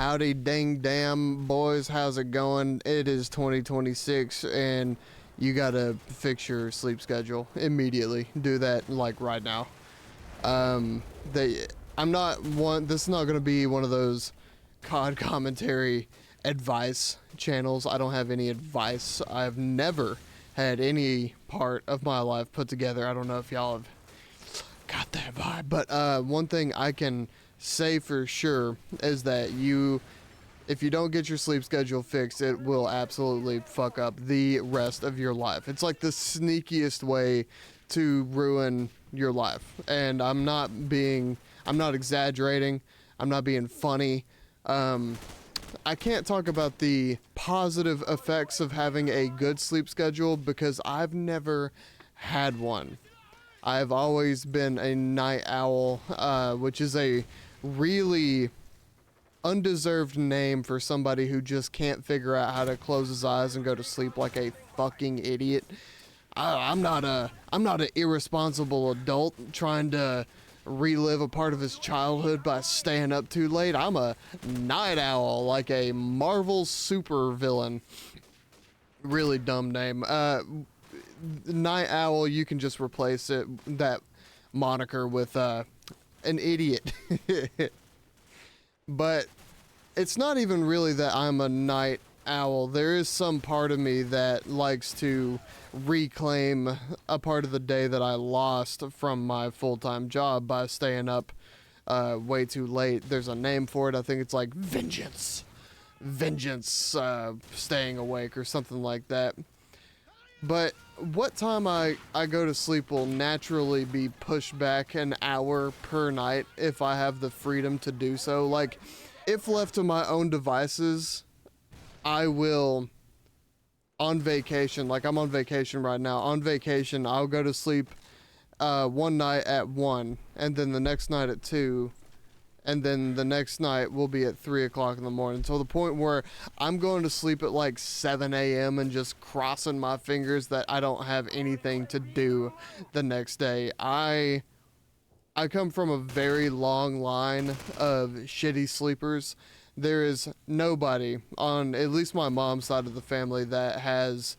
Howdy dang damn boys, how's it going? It is 2026 and you gotta fix your sleep schedule immediately. Do that like right now. They I'm not one this is not gonna be one of those COD commentary advice channels. I don't have any advice. I've never had any part of my life put together. I don't know if y'all have got that vibe, but one thing I can say for sure is that if you don't get your sleep schedule fixed, it will absolutely fuck up the rest of your life. It's like the sneakiest way to ruin your life. And I'm not exaggerating. I'm not being funny. I can't talk about the positive effects of having a good sleep schedule because I've never had one. I've always been a night owl, which is a really undeserved name for somebody who just can't figure out how to close his eyes and go to sleep like a fucking idiot. I'm not an irresponsible adult trying to relive a part of his childhood by staying up too late. I'm a night owl, like a Marvel super villain. Really dumb name. Night owl, you can just replace that moniker with an idiot. But it's not even really that I'm a night owl. There is some part of me that likes to reclaim a part of the day that I lost from my full-time job by staying up way too late. There's a name for it. I think it's like vengeance, staying awake or something like that. But what time I go to sleep will naturally be pushed back an hour per night if I have the freedom to do so. Like, if left to my own devices, I will, on vacation, like I'm on vacation right now, on vacation, I'll go to sleep one night at 1, and then the next night at 2, and then the next night will be at 3 o'clock in the morning. To the point where I'm going to sleep at like 7 a.m. and just crossing my fingers that I don't have anything to do the next day. I come from a very long line of shitty sleepers. There is nobody on at least my mom's side of the family that has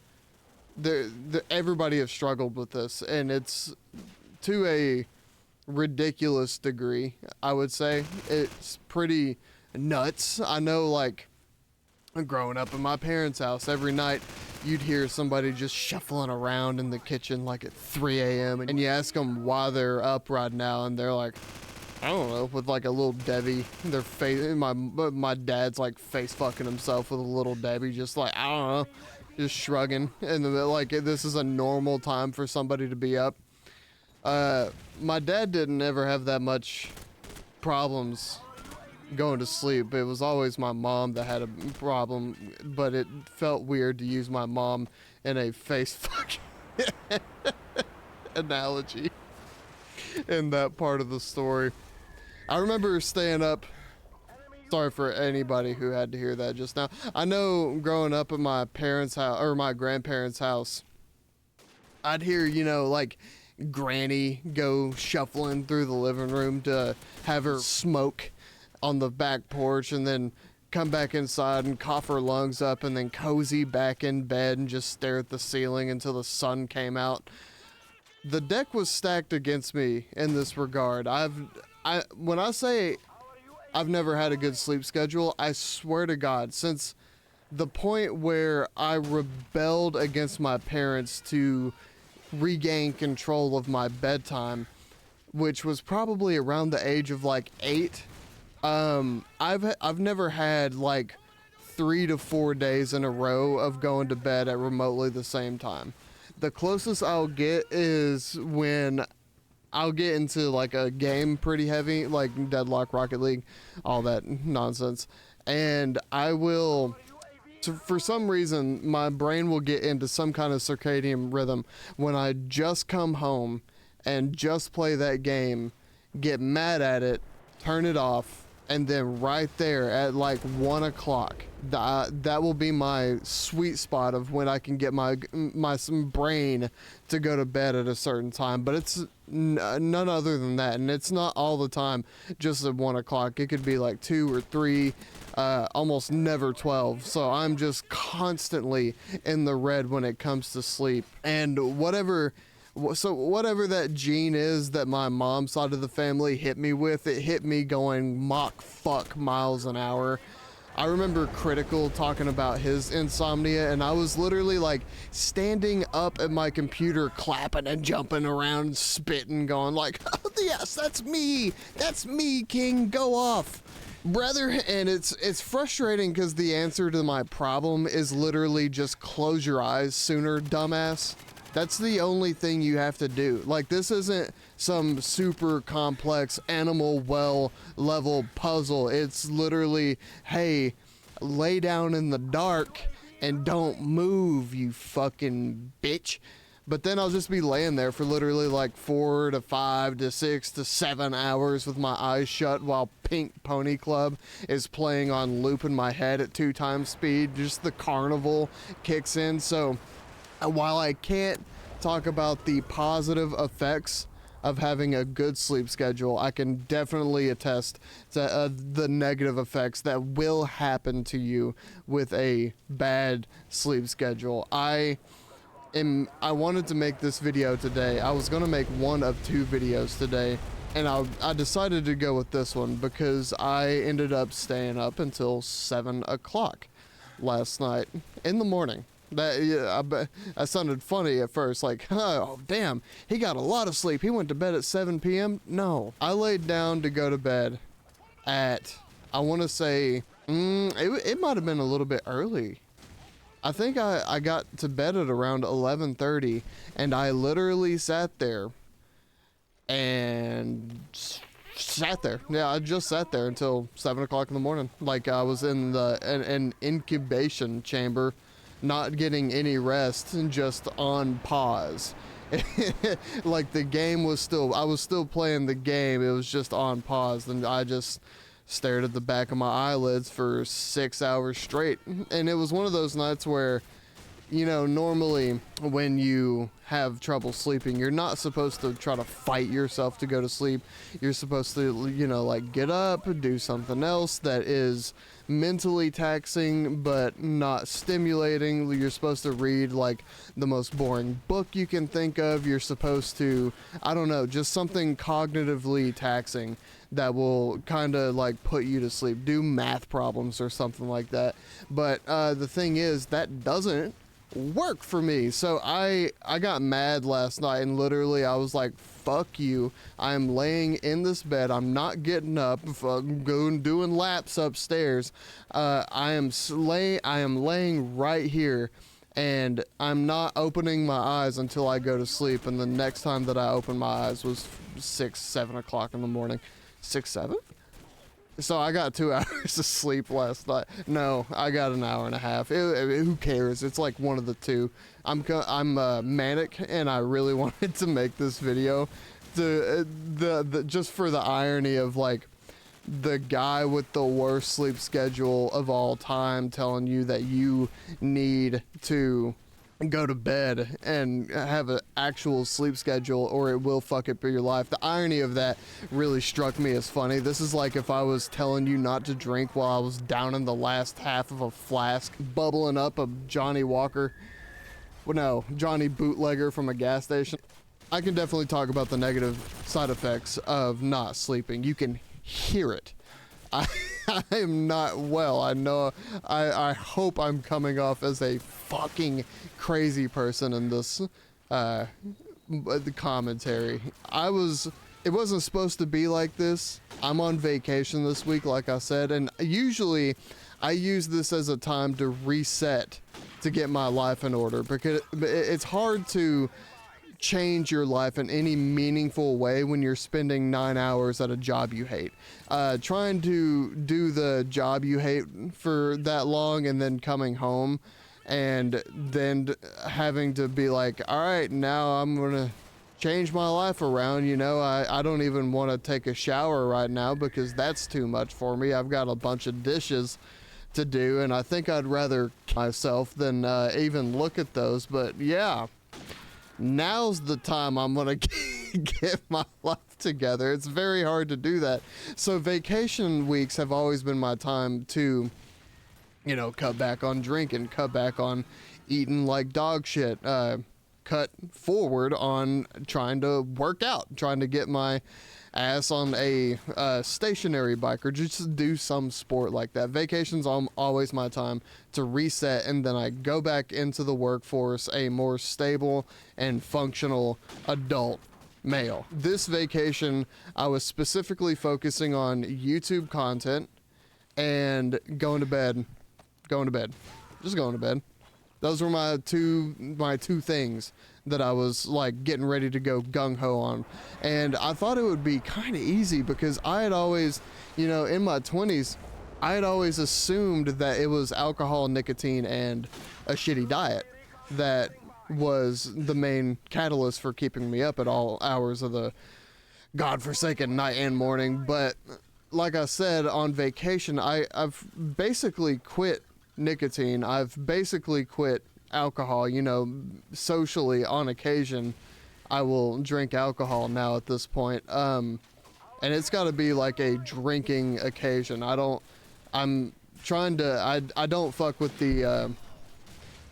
everybody has struggled with this, and it's to a ridiculous degree. I would say it's pretty nuts. I know, like, growing up in my parents' house, every night you'd hear somebody just shuffling around in the kitchen like at 3 a.m. and you ask them why they're up right now, and they're like, I don't know, with like a little Debbie. Their face, my dad's like face fucking himself with a little Debbie, just like, I don't know, just shrugging. And like, this is a normal time for somebody to be up. My dad didn't ever have that much problems going to sleep. It was always my mom that had a problem, but it felt weird to use my mom in a face fucking analogy in that part of the story. I remember staying up. Sorry for anybody who had to hear that just now. I know growing up at my parents' house or my grandparents' house, I'd hear, like Granny go shuffling through the living room to have her smoke on the back porch and then come back inside and cough her lungs up and then cozy back in bed and just stare at the ceiling until the sun came out. The deck was stacked against me in this regard. When I say I've never had a good sleep schedule, I swear to God, since the point where I rebelled against my parents to regain control of my bedtime, which was probably around the age of like 8, I've never had like 3 to 4 days in a row of going to bed at remotely the same time. The closest I'll get is when I'll get into like a game pretty heavy, like Deadlock, Rocket League, all that nonsense. And I will, for some reason, my brain will get into some kind of circadian rhythm when I just come home and just play that game, get mad at it, turn it off, and then right there at like 1 o'clock, that will be my sweet spot of when I can get my some brain to go to bed at a certain time. But it's none other than that, and it's not all the time just at 1 o'clock. It could be like 2 or 3, almost never 12. So I'm just constantly in the red when it comes to sleep. And whatever that gene is that my mom's side of the family hit me with, it hit me going Mach fuck miles an hour. I remember Critical talking about his insomnia, and I was literally like standing up at my computer clapping and jumping around, spitting, going like, oh, yes, that's me, King, go off, brother. And it's frustrating because the answer to my problem is literally just close your eyes sooner, dumbass. That's the only thing you have to do. Like, this isn't some super complex animal well level puzzle. It's literally, hey, lay down in the dark and don't move, you fucking bitch. But then I'll just be laying there for literally like 4 to 5 to 6 to 7 hours with my eyes shut while Pink Pony Club is playing on loop in my head at 2 times speed. Just the carnival kicks in. So while I can't talk about the positive effects of having a good sleep schedule, I can definitely attest to the negative effects that will happen to you with a bad sleep schedule. I wanted to make this video today. I was gonna make one of 2 videos today, and I decided to go with this one because I ended up staying up until 7 o'clock last night in the morning. I sounded funny at first, like, oh damn, he got a lot of sleep, he went to bed at 7 p.m. No, I laid down to go to bed at, I want to say, it might have been a little bit early. I think I got to bed at around 11:30, and I literally sat there and sat there. Yeah, I just sat there until 7 o'clock in the morning, like I was in an incubation chamber, not getting any rest and just on pause. Like the game was still, I was still playing the game, it was just on pause, and I just stared at the back of my eyelids for 6 hours straight. And it was one of those nights where, you know, normally when you have trouble sleeping, you're not supposed to try to fight yourself to go to sleep. You're supposed to, you know, like get up and do something else that is mentally taxing but not stimulating. You're supposed to read like the most boring book you can think of. You're supposed to, I don't know, just something cognitively taxing that will kind of like put you to sleep. Do math problems or something like that. But the thing is, that doesn't work for me. So I got mad last night, and literally I was like, fuck you, I'm laying in this bed, I'm not getting up, fucking going doing laps upstairs. I am laying right here, and I'm not opening my eyes until I go to sleep. And the next time that I opened my eyes was 6-7 o'clock in the morning. 6-7. So I got 2 hours of sleep last night. No, I got an hour and a half. Who cares? It's like one of the two. I'm manic, and I really wanted to make this video to just for the irony of like the guy with the worst sleep schedule of all time telling you that you need to go to bed and have an actual sleep schedule or it will fuck up your life. The irony of that really struck me as funny. This is like if I was telling you not to drink while I was down in the last half of a flask bubbling up a Johnny Walker. Well, no, Johnny Bootlegger from a gas station. I can definitely talk about the negative side effects of not sleeping. You can hear it. I am not well. I know. I hope I'm coming off as a fucking crazy person in this the commentary. It wasn't supposed to be like this. I'm on vacation this week, like I said, and usually I use this as a time to reset, to get my life in order, because it's hard to change your life in any meaningful way when you're spending 9 hours at a job you hate. Trying to do the job you hate for that long and then coming home and then having to be like, all right, now I'm gonna change my life around. You know, I don't even want to take a shower right now because that's too much for me. I've got a bunch of dishes to do, and I think I'd rather myself than even look at those. But yeah, now's the time I'm gonna get my life together. It's very hard to do that. So vacation weeks have always been my time to, you know, cut back on drinking, cut back on eating like dog shit, cut forward on trying to work out, trying to get my ass on a stationary bike or just do some sport like that. Vacation's always my time to reset, and then I go back into the workforce a more stable and functional adult male. This vacation, I was specifically focusing on YouTube content and going to bed, just going to bed. Those were my two things that I was like getting ready to go gung-ho on. And I thought it would be kind of easy because I had always, you know, in my 20s, I had always assumed that it was alcohol, nicotine, and a shitty diet that was the main catalyst for keeping me up at all hours of the godforsaken night and morning. But like I said, on vacation, I've basically quit nicotine. I've basically quit alcohol. You know, socially on occasion I will drink alcohol now at this point, and it's got to be like a drinking occasion. I don't fuck with the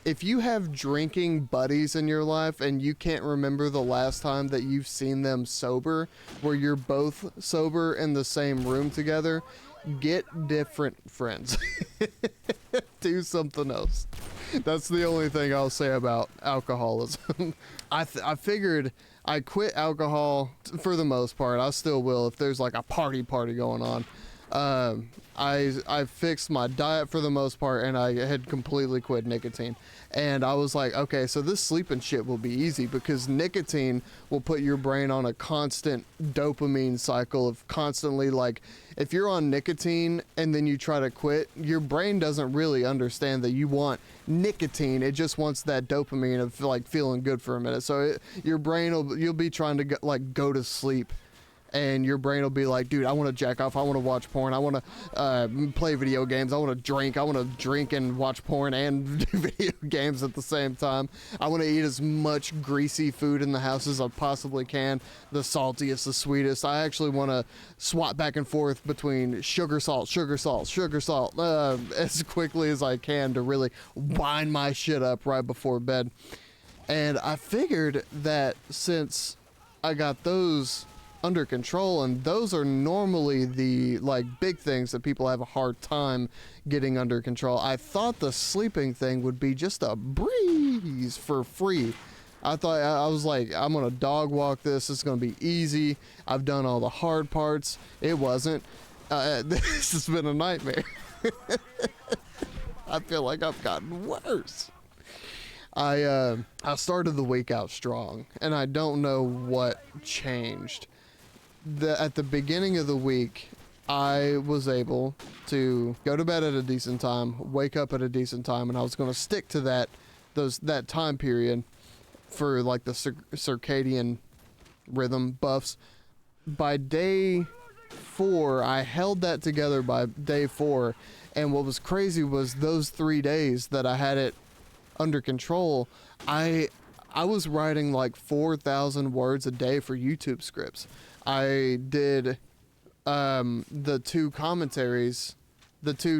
if you have drinking buddies in your life and you can't remember the last time that you've seen them sober, where you're both sober in the same room together, get different friends. Do something else. That's the only thing I'll say about alcoholism. I figured I quit alcohol for the most part. I still will if there's like a party going on. I fixed my diet for the most part, and I had completely quit nicotine. And I was like, okay, so this sleeping shit will be easy because nicotine will put your brain on a constant dopamine cycle of constantly, like, if you're on nicotine and then you try to quit, your brain doesn't really understand that you want nicotine. It just wants that dopamine of like feeling good for a minute. So your brain you'll be trying to go to sleep, and your brain will be like, dude, I want to jack off, I want to watch porn, I want to play video games, I want to drink and watch porn and do video games at the same time. I want to eat as much greasy food in the house as I possibly can, the saltiest, the sweetest. I actually want to swap back and forth between sugar salt, as quickly as I can to really wind my shit up right before bed. And I figured that since I got those under control, and those are normally the like big things that people have a hard time getting under control, I thought the sleeping thing would be just a breeze for free. I thought, I was like, I'm gonna dog walk this, it's gonna be easy, I've done all the hard parts. It wasn't. This has been a nightmare. I feel like I've gotten worse. I started the week out strong, and I don't know what changed. At the beginning of the week, I was able to go to bed at a decent time, wake up at a decent time, and I was going to stick to that time period for like the circadian rhythm buffs. By day 4, I held that together by day 4, and what was crazy was those 3 days that I had it under control, I was writing like 4,000 words a day for YouTube scripts. I did the two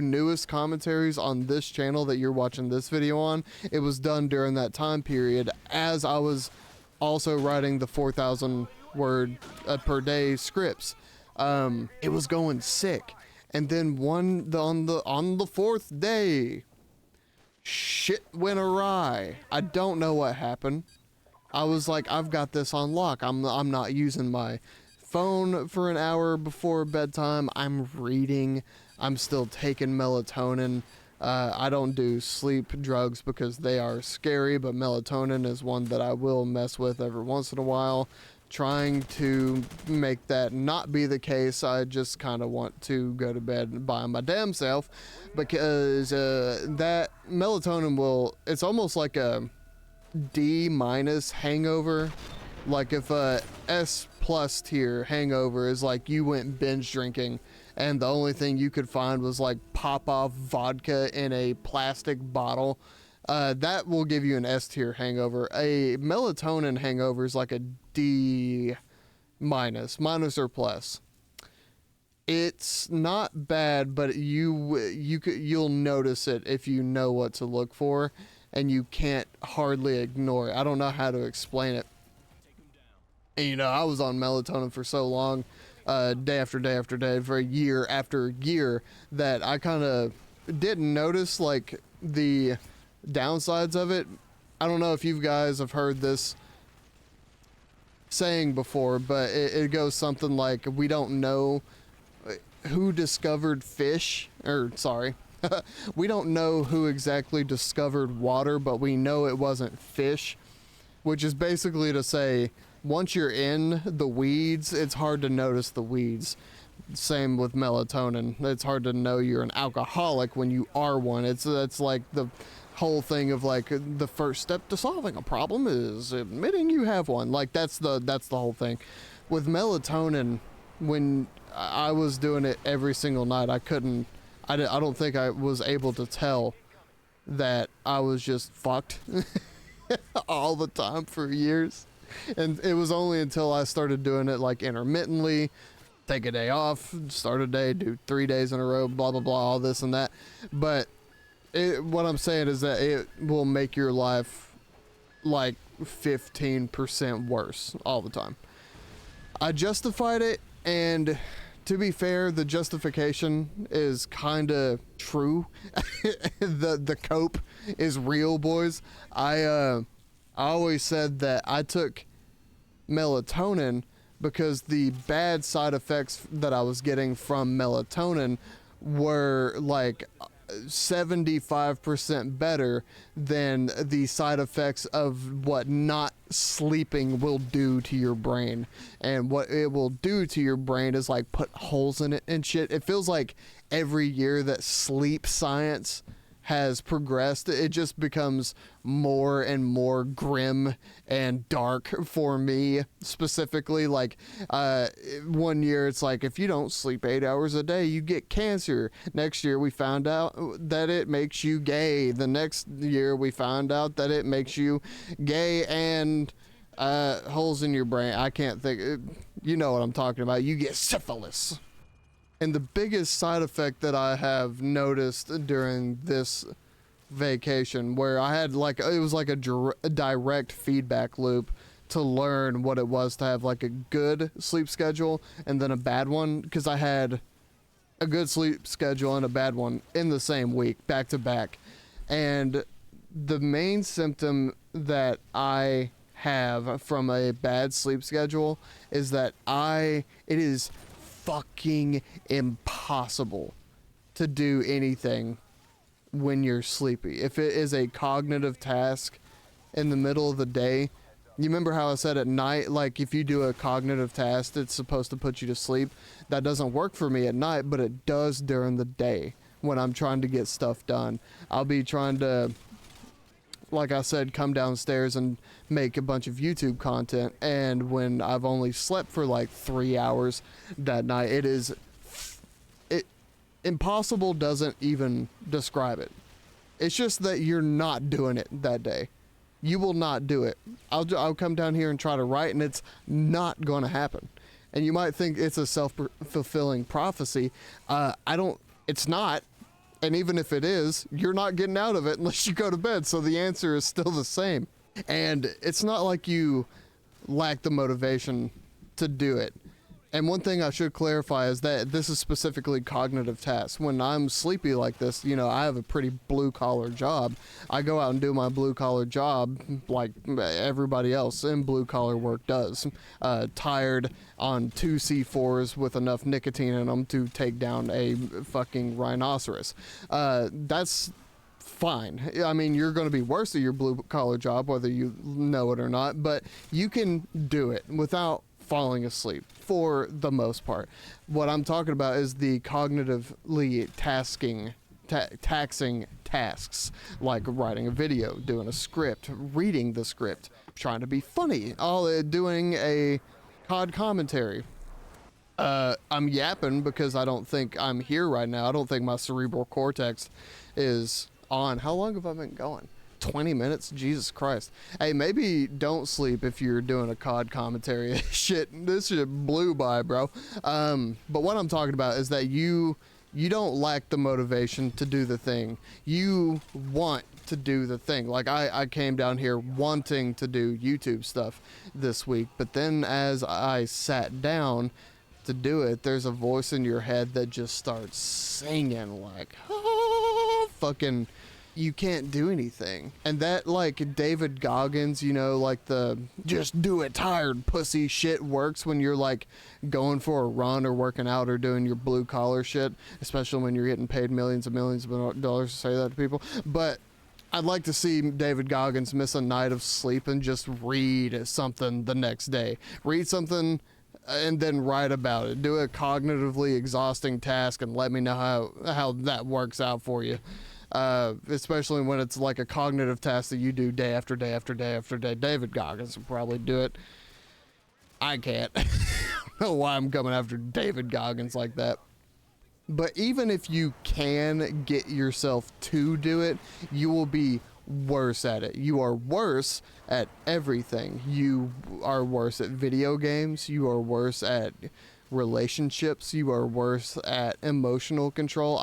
newest commentaries on this channel that you're watching this video on. It was done during that time period as I was also writing the 4,000 word per day scripts. It was going sick. And then on the 4th day, shit went awry. I don't know what happened. I was like, I've got this on lock. I'm not using my phone for an hour before bedtime. I'm reading. I'm still taking melatonin. I don't do sleep drugs because they are scary, but melatonin is one that I will mess with every once in a while. Trying to make that not be the case. I just kind of want to go to bed by my damn self, because that melatonin it's almost like a D- hangover Like if a S plus tier hangover is like you went binge drinking and the only thing you could find was like pop off vodka in a plastic bottle, that will give you an S tier hangover. A melatonin hangover is like a D minus or plus. It's not bad, but you'll notice it if you know what to look for, and you can't hardly ignore it. I don't know how to explain it. And, you know, I was on melatonin for so long, day after day after day, for year after year, that I kind of didn't notice like the downsides of it. I don't know if you guys have heard this saying before, but it goes something like, we don't know who discovered fish, or sorry, we don't know who exactly discovered water, but we know it wasn't fish, which is basically to say, once you're in the weeds, it's hard to notice the weeds. Same with melatonin. It's hard to know you're an alcoholic when you are one. It's like the whole thing of like the first step to solving a problem is admitting you have one. Like that's the whole thing. With melatonin, when I was doing it every single night, I don't think I was able to tell that I was just fucked all the time for years. And it was only until I started doing it like intermittently, take a day off, start a day, do 3 days in a row, blah, blah, blah, all this and that. But what I'm saying is that it will make your life like 15% worse all the time. I justified it, and to be fair, the justification is kind of true. The cope is real, boys. I always said that I took melatonin because the bad side effects that I was getting from melatonin were like 75% better than the side effects of what not sleeping will do to your brain. And what it will do to your brain is like put holes in it and shit. It feels like every year that sleep science has progressed, it just becomes more and more grim and dark for me specifically. Like 1 year it's like, if you don't sleep 8 hours a day you get cancer. Next year we found out that it makes you gay. The next year we found out that it makes you gay and holes in your brain. I can't think, you know what I'm talking about. You get syphilis. And the biggest side effect that I have noticed during this vacation, where I had like, it was like a direct feedback loop to learn what it was to have like a good sleep schedule and then a bad one, because I had a good sleep schedule and a bad one in the same week, back to back. And the main symptom that I have from a bad sleep schedule is that it is fucking impossible to do anything when you're sleepy. If it is a cognitive task in the middle of the day, you remember how I said at night, like if you do a cognitive task it's supposed to put you to sleep? That doesn't work for me at night, but it does during the day when I'm trying to get stuff done. I'll be trying to, like I said, come downstairs and make a bunch of YouTube content, and when I've only slept for like 3 hours that night, impossible doesn't even describe it. It's just that you're not doing it that day. You will not do it. I'll come down here and try to write, and it's not going to happen. And you might think it's a self-fulfilling prophecy. It's not. And even if it is, you're not getting out of it unless you go to bed. So the answer is still the same. And it's not like you lack the motivation to do it. And one thing I should clarify is that this is specifically cognitive tasks. When I'm sleepy like this, you know, I have a pretty blue collar job. I go out and do my blue collar job like everybody else in blue collar work does. Tired on 2 C4s with enough nicotine in them to take down a fucking rhinoceros. That's fine. I mean, you're going to be worse at your blue collar job, whether you know it or not, but you can do it without falling asleep for the most part. What I'm talking about is the cognitively taxing tasks like writing a video, doing a script, reading the script, trying to be funny, all doing a COD commentary. I'm yapping because I don't think I'm here right now. I don't think my cerebral cortex is on. How long have I been going? 20 minutes? Jesus Christ. Hey, maybe don't sleep if you're doing a COD commentary. This shit blew by, bro. But what I'm talking about is that you don't lack the motivation to do the thing. You want to do the thing. Like I came down here wanting to do YouTube stuff this week, but then as I sat down to do it, there's a voice in your head that just starts singing like, oh, fucking, you can't do anything. And that, like David Goggins, you know, like the just do it tired pussy shit works when you're like going for a run or working out or doing your blue collar shit, especially when you're getting paid millions of dollars to say that to people. But I'd like to see David Goggins miss a night of sleep and just read something the next day. Read something and then write about it. Do a cognitively exhausting task and let me know how that works out for you. Especially when it's like a cognitive task that you do day after day after day after day. David Goggins will probably do it. I can't. I don't know why I'm coming after David Goggins like that. But even if you can get yourself to do it, you will be worse at it. You are worse at everything. You are worse at video games. You are worse at relationships. You are worse at emotional control.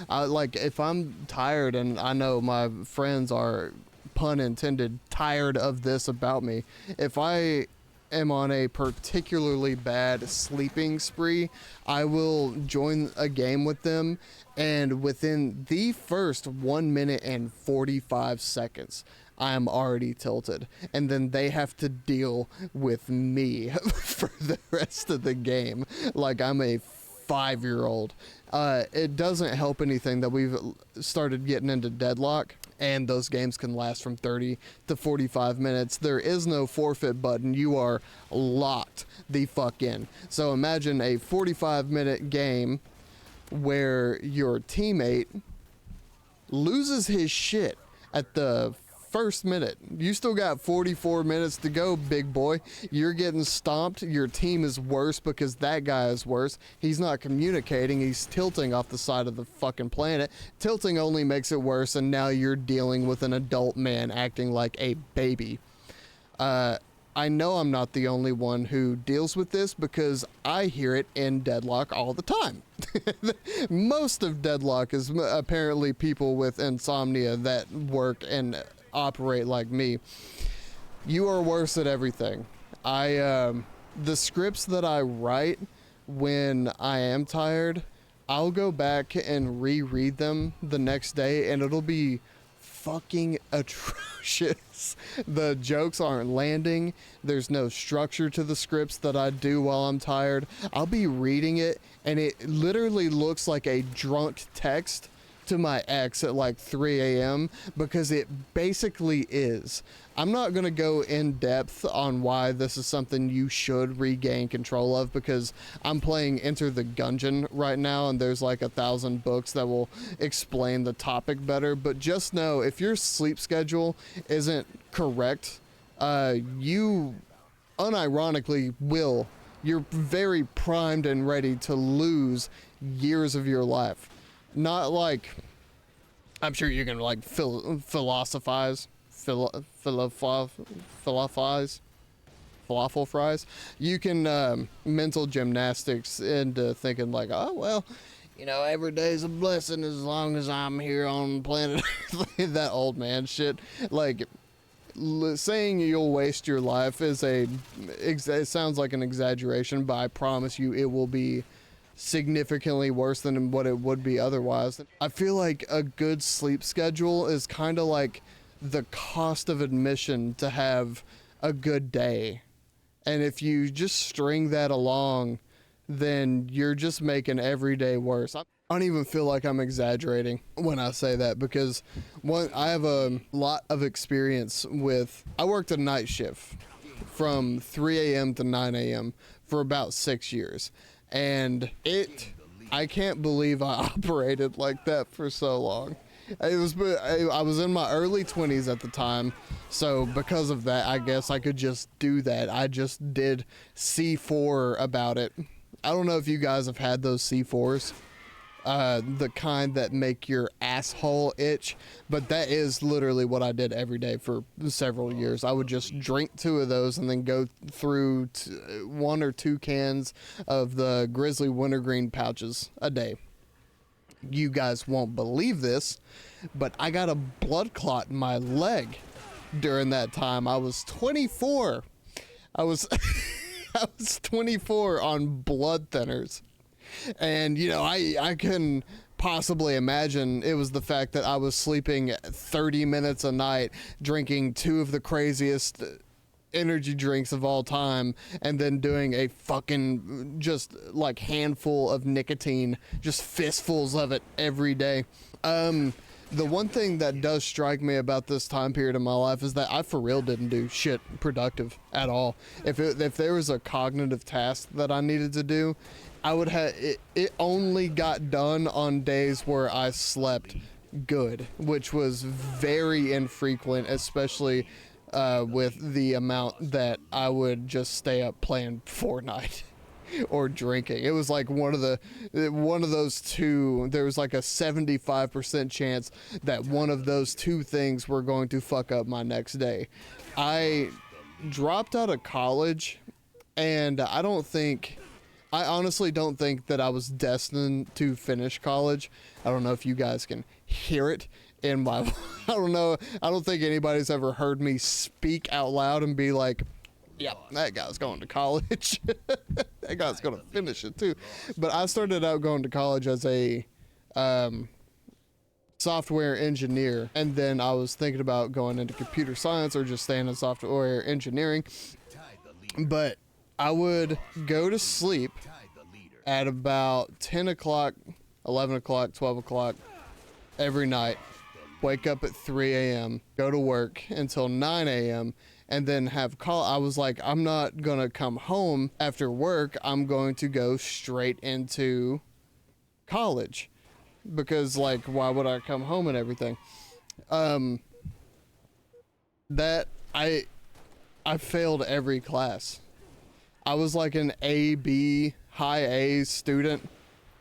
Like if I'm tired, and I know my friends are, pun intended, tired of this about me. If I am on a particularly bad sleeping spree, I will join a game with them, and within the first 1 minute and 45 seconds, I'm already tilted, and then they have to deal with me for the rest of the game like I'm a 5-year-old. It doesn't help anything that we've started getting into Deadlock, and those games can last from 30 to 45 minutes. There is no forfeit button. You are locked the fuck in. So imagine a 45-minute game where your teammate loses his shit at the first minute. You still got 44 minutes to go, big boy. You're getting stomped. Your team is worse because that guy is worse. He's not communicating. He's tilting off the side of the fucking planet. Tilting only makes it worse, and now you're dealing with an adult man acting like a baby. I know I'm not the only one who deals with this because I hear it in Deadlock all the time. Most of Deadlock is apparently people with insomnia that work and operate like me. You are worse at everything. The scripts that I write when I am tired, I'll go back and reread them the next day, and it'll be fucking atrocious. The jokes aren't landing. There's no structure to the scripts that I do while I'm tired. I'll be reading it, and it literally looks like a drunk text to my ex at like 3 a.m. because it basically is. I'm not going to go in depth on why this is something you should regain control of, because I'm playing Enter the Gungeon right now, and there's like 1,000 books that will explain the topic better. But just know, if your sleep schedule isn't correct, you unironically will. You're very primed and ready to lose years of your life. Not like, I'm sure you can like philosophize, falafel fries. You can mental gymnastics into thinking like, oh, well, you know, every day's a blessing as long as I'm here on planet Earth. That old man shit. Like, saying you'll waste your life is it sounds like an exaggeration, but I promise you it will be significantly worse than what it would be otherwise. I feel like a good sleep schedule is kind of like the cost of admission to have a good day. And if you just string that along, then you're just making every day worse. I don't even feel like I'm exaggerating when I say that, because I have a lot of experience with, I worked a night shift from 3 a.m. to 9 a.m. for about 6 years. And I can't believe I operated like that for so long. I was in my early 20s at the time, so because of that, I guess I could just do that. I just did C4 about it. I don't know if you guys have had those C4s, the kind that make your asshole itch, but that is literally what I did every day for several years. I would just drink 2 of those and then go through 1 or 2 cans of the Grizzly Wintergreen pouches a day. You guys won't believe this, but I got a blood clot in my leg during that time. I was 24. I was I was 24 on blood thinners. And you know, I can possibly imagine it was the fact that I was sleeping 30 minutes a night, drinking 2 of the craziest energy drinks of all time, and then doing a fucking just like handful of nicotine, just fistfuls of it every day. The one thing that does strike me about this time period of my life is that I for real didn't do shit productive at all. If there was a cognitive task that I needed to do, I would have it only got done on days where I slept good, which was very infrequent, especially with the amount that I would just stay up playing Fortnite or drinking. It was like one of those two. There was like a 75% chance that one of those 2 things were going to fuck up my next day. I dropped out of college, and I honestly don't think that I was destined to finish college. I don't know if you guys can hear it in my I don't know. I don't think anybody's ever heard me speak out loud and be like, yep, that guy's going to college. That guy's going to finish it too. But I started out going to college as a software engineer, and then I was thinking about going into computer science or just staying in software engineering. But I would go to sleep at about 10 o'clock, 11 o'clock, 12 o'clock every night. Wake up at 3 a.m., go to work until 9 a.m., and then have call. I was like, I'm not going to come home after work. I'm going to go straight into college, because like, why would I come home and everything? That I failed every class. I was like an A, B, high A student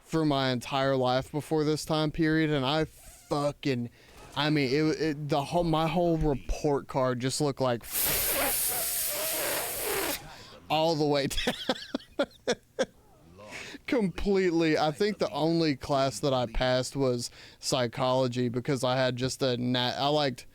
for my entire life before this time period, and I mean, my whole report card just looked like all the way down. Completely. I think the only class that I passed was psychology, because I had just I liked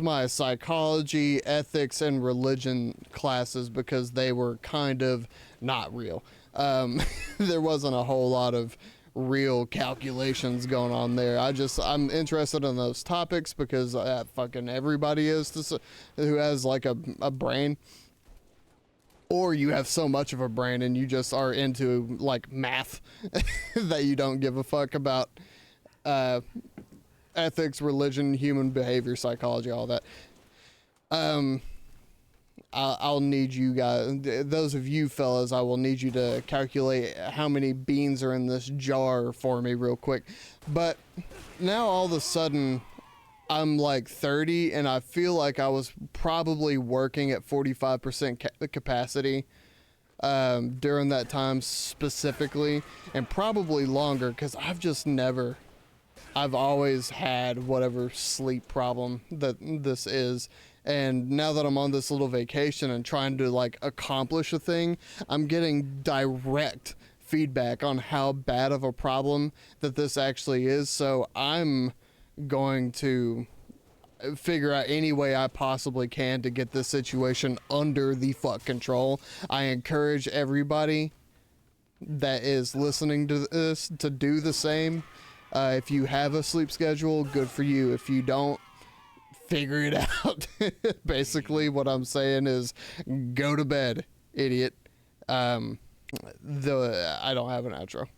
my psychology, ethics, and religion classes because they were kind of not real. There wasn't a whole lot of real calculations going on there. I'm interested in those topics because fucking everybody is who has like a brain, or you have so much of a brain and you just are into like math that you don't give a fuck about ethics, religion, human behavior, psychology, all that. I'll need you guys, those of you fellas, I will need you to calculate how many beans are in this jar for me real quick. But now all of a sudden I'm like 30 and I feel like I was probably working at 45% capacity during that time specifically, and probably longer, because I've always had whatever sleep problem that this is. And now that I'm on this little vacation and trying to like accomplish a thing, I'm getting direct feedback on how bad of a problem that this actually is. So I'm going to figure out any way I possibly can to get this situation under the fuck control. I encourage everybody that is listening to this to do the same. If you have a sleep schedule, good for you. If you don't, figure it out. Basically what I'm saying is go to bed, idiot. I don't have an outro.